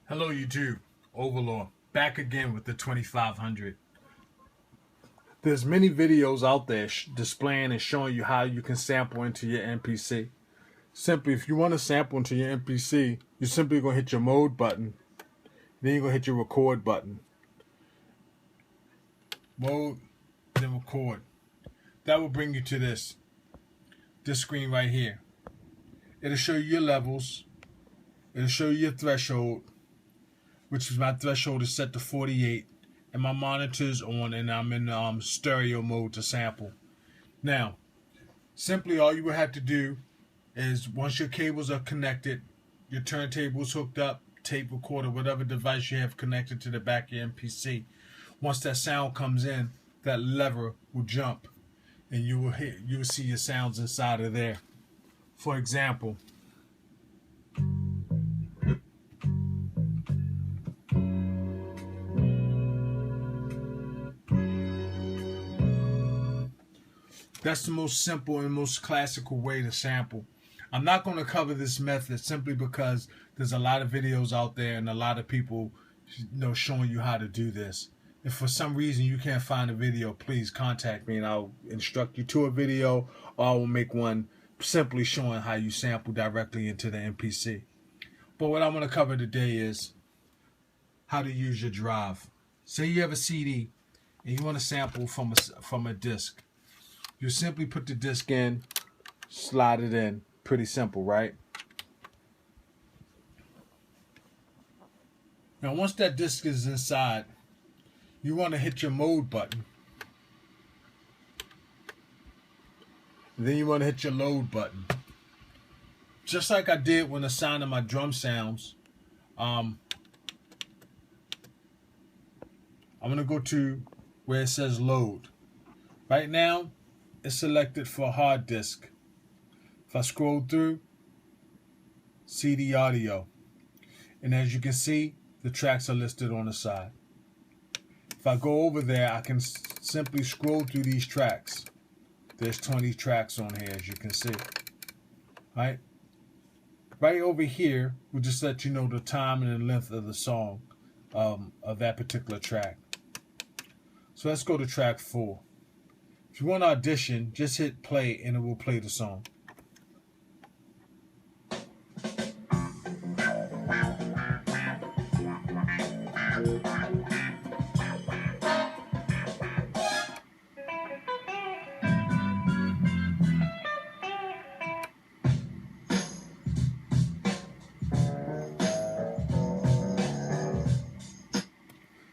Hello YouTube, Overlord, back again with the 2500. There's many videos out there displaying and showing you how you can sample into your MPC. Simply, if you want to sample into your MPC, you're simply going to hit your mode button, then you're going to hit your record button. Mode, then record. That will bring you to this screen right here. It'll show you your levels, it'll show you your threshold, which is my threshold is set to 48, and my monitor's on, and I'm in stereo mode to sample. Now, simply all you would have to do is once your cables are connected, your turntable's hooked up, tape recorder, whatever device you have connected to the back of your MPC, once that sound comes in, that lever will jump, and you will see your sounds inside of there. For example, that's the most simple and most classical way to sample. I'm not going to cover this method simply because there's a lot of videos out there and a lot of people, showing you how to do this. If for some reason you can't find a video, please contact me and I'll instruct you to a video, or I will make one simply showing how you sample directly into the MPC. But what I want to cover today is how to use your drive. Say you have a CD and you want to sample from a disc. You simply put the disc in, slide it in. Pretty simple, right? Now, once that disc is inside, you want to hit your mode button. And then you want to hit your load button. Just like I did when assigning my drum sounds, I'm going to go to where it says load. Right now, it's selected for hard disk. If I scroll through, CD audio, and as you can see, the tracks are listed on the side. If I go over there, I can simply scroll through these tracks. There's 20 tracks on here, as you can see. Right over here will just let you know the time and the length of the song of that particular track. So let's go to track 4. If you want to audition, just hit play and it will play the song.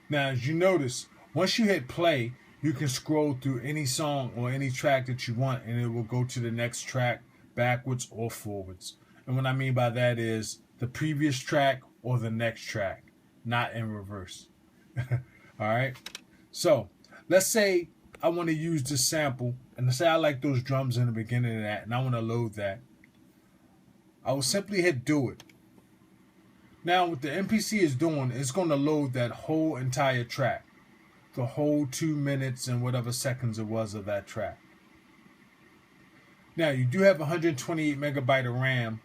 Now, as you notice, once you hit play, you can scroll through any song or any track that you want, and it will go to the next track backwards or forwards. And what I mean by that is the previous track or the next track, not in reverse. All right? So, let's say I want to use this sample, and let's say I like those drums in the beginning of that, and I want to load that. I will simply hit do it. Now, what the MPC is doing, it's going to load that whole entire track. The whole 2 minutes and whatever seconds it was of that track. Now, you do have 128 megabyte of RAM,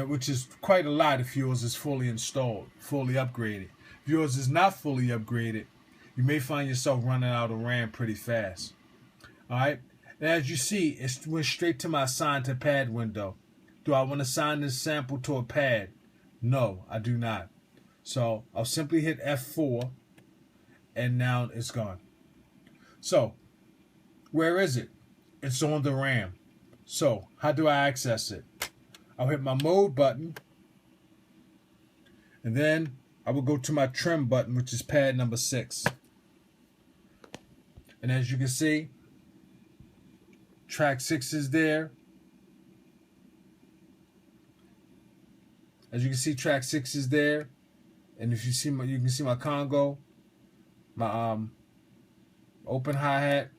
which is quite a lot if yours is fully installed, fully upgraded. If yours is not fully upgraded, you may find yourself running out of RAM pretty fast. All right? And as you see, it went straight to my assign to pad window. Do I want to assign this sample to a pad? No, I do not. So I'll simply hit F4, and now it's gone. So, where is it? It's on the RAM. So, how do I access it? I'll hit my mode button, and then I will go to my trim button, which is pad number 6. And as you can see, track 6 is there. As you can see, track 6 is there. And if you see you can see my Congo, my open hi-hat,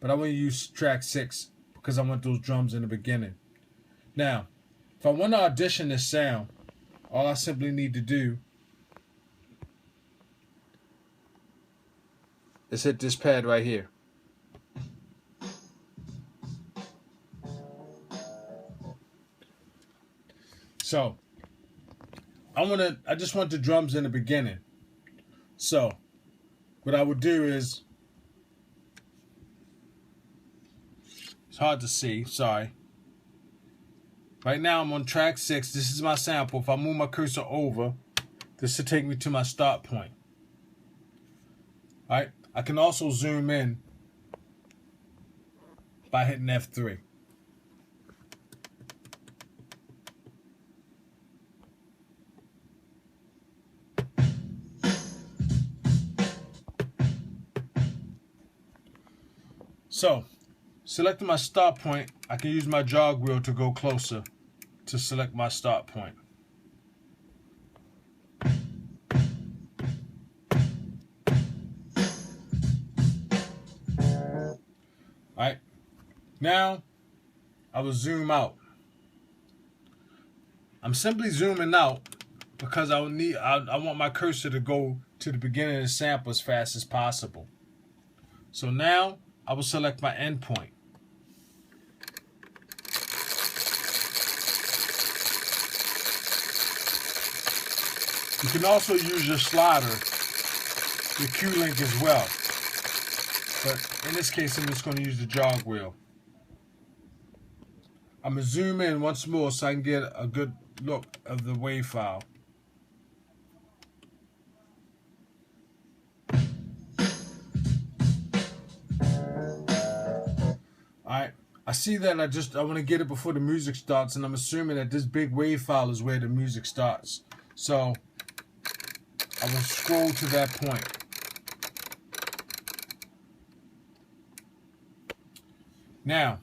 but I want to use track 6 because I want those drums in the beginning. Now, if I want to audition this sound, all I simply need to do is hit this pad right here. So, I just want the drums in the beginning. So what I would do is, it's hard to see, sorry. Right now I'm on track 6. This is my sample. If I move my cursor over, this should take me to my start point. Alright, I can also zoom in by hitting F3. So, selecting my start point, I can use my jog wheel to go closer to select my start point. Alright, now I will zoom out. I'm simply zooming out because I want my cursor to go to the beginning of the sample as fast as possible. So now I will select my endpoint. You can also use your slider, your Q-link as well. But in this case, I'm just going to use the jog wheel. I'm going to zoom in once more so I can get a good look of the wave file. Alright, I see that I want to get it before the music starts, and I'm assuming that this big wave file is where the music starts. So I will scroll to that point. Now,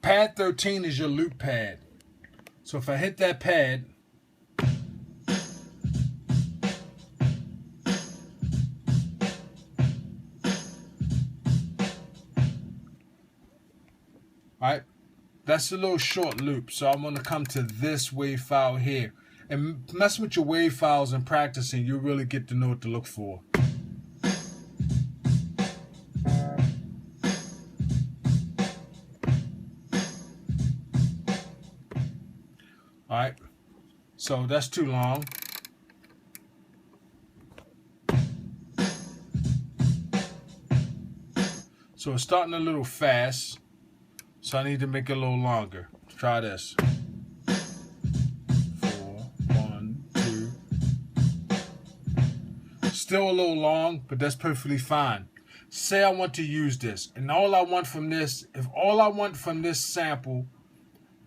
pad 13 is your loop pad. So if I hit that pad, alright, that's a little short loop. So I'm going to come to this wave file here. And messing with your wave files and practicing, you'll really get to know what to look for. Alright, so that's too long. So it's starting a little fast, so I need to make it a little longer. Let's try this. 4, 1, 2. Still a little long, but that's perfectly fine. Say I want to use this, and all I want from this, if all I want from this sample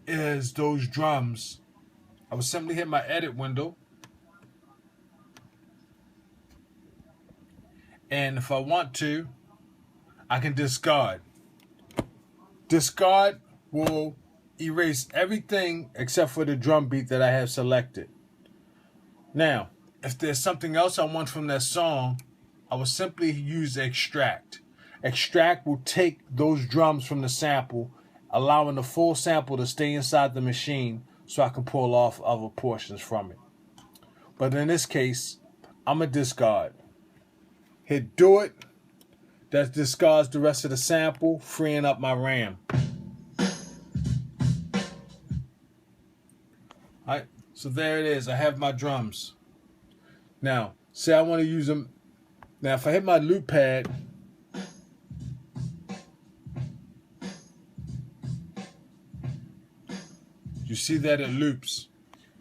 is those drums, I would simply hit my edit window. And if I want to, I can discard. Discard will erase everything except for the drum beat that I have selected. Now, if there's something else I want from that song, I will simply use extract. Extract will take those drums from the sample, allowing the full sample to stay inside the machine so I can pull off other portions from it. But in this case, I'm going to discard. Hit do it. That discards the rest of the sample, freeing up my RAM. Alright, so there it is. I have my drums. Now, say I want to use them. Now, if I hit my loop pad, you see that it loops.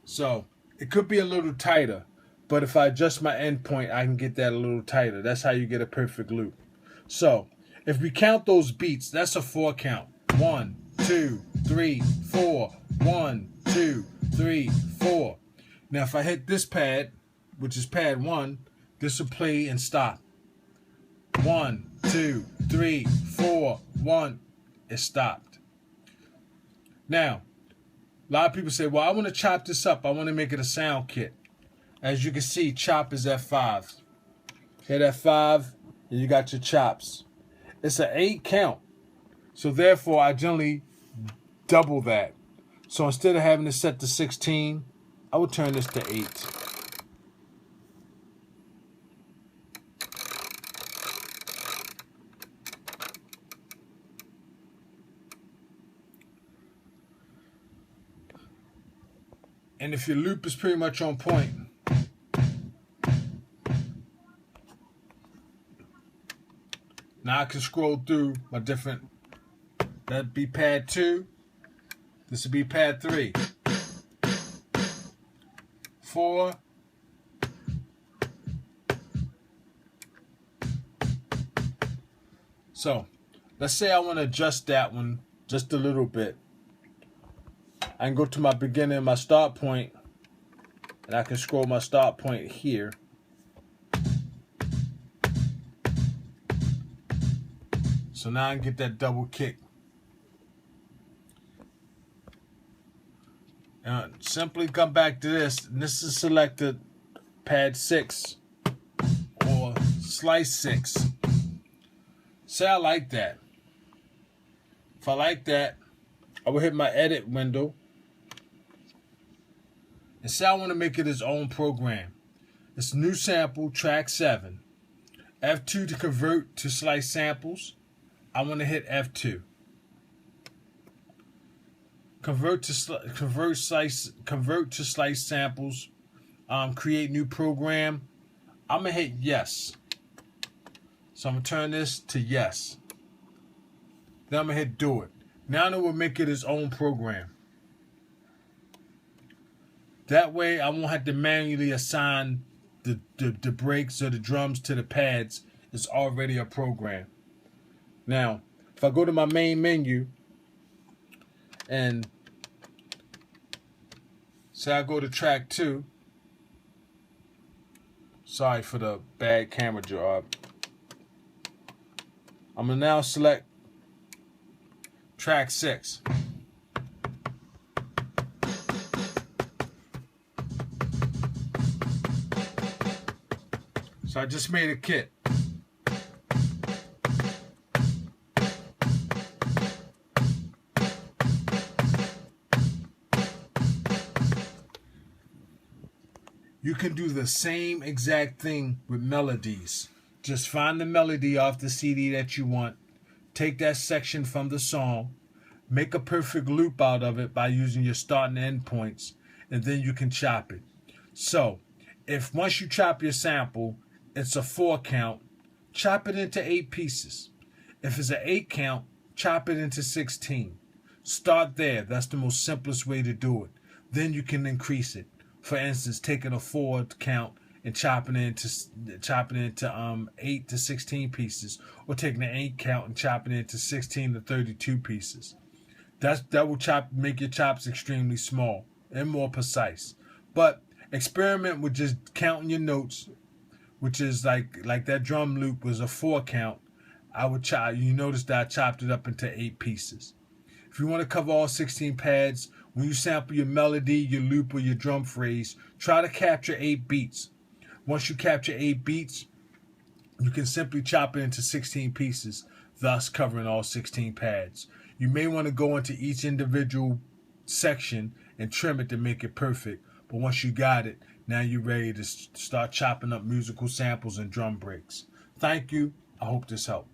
So, it could be a little tighter, but if I adjust my endpoint, I can get that a little tighter. That's how you get a perfect loop. So, if we count those beats, that's a 4 count. 1, 2, 3, 4. 1, 2, 3, 4. Now, if I hit this pad, which is pad 1, this will play and stop. 1, 2, 3, 4, 1. It stopped. Now, a lot of people say, well, I want to chop this up. I want to make it a sound kit. As you can see, chop is F5. Hit F5, and you got your chops. It's an 8 count. So therefore, I generally double that. So instead of having it set to 16, I will turn this to 8. And if your loop is pretty much on point, now I can scroll through my different, that'd be pad 2, this would be pad 3, 4, so let's say I want to adjust that one just a little bit. I can go to my beginning, my start point, and I can scroll my start point here. So now I can get that double kick. And simply come back to this, and this is selected pad 6 or slice 6. Say I like that. If I like that, I will hit my edit window. And say I want to make it its own program. It's new sample, track 7. F2 to convert to slice samples. I want to hit F2. Convert to slice samples. Create new program. I'm gonna hit yes. So I'm gonna turn this to yes. Then I'm gonna hit do it. Now it will make it its own program. That way I won't have to manually assign the breaks or the drums to the pads. It's already a program. Now, if I go to my main menu and say I go to track 2. Sorry for the bad camera job. I'm going to now select track 6. So I just made a kit. You can do the same exact thing with melodies. Just find the melody off the CD that you want, take that section from the song, make a perfect loop out of it by using your start and end points, and then you can chop it. So, if once you chop your sample, it's a 4 count, chop it into 8 pieces. If it's an 8 count, chop it into 16. Start there. That's the most simplest way to do it. Then you can increase it. For instance, taking a 4 count and chopping it into 8 to 16 pieces, or taking an 8 count and chopping it into 16 to 32 pieces. That will make your chops extremely small and more precise. But experiment with just counting your notes, which is like that drum loop was a 4 count. You notice that I chopped it up into 8 pieces. If you want to cover all 16 pads, when you sample your melody, your loop, or your drum phrase, try to capture 8 beats. Once you capture 8 beats, you can simply chop it into 16 pieces, thus covering all 16 pads. You may want to go into each individual section and trim it to make it perfect, but once you got it, now you're ready to start chopping up musical samples and drum breaks. Thank you. I hope this helped.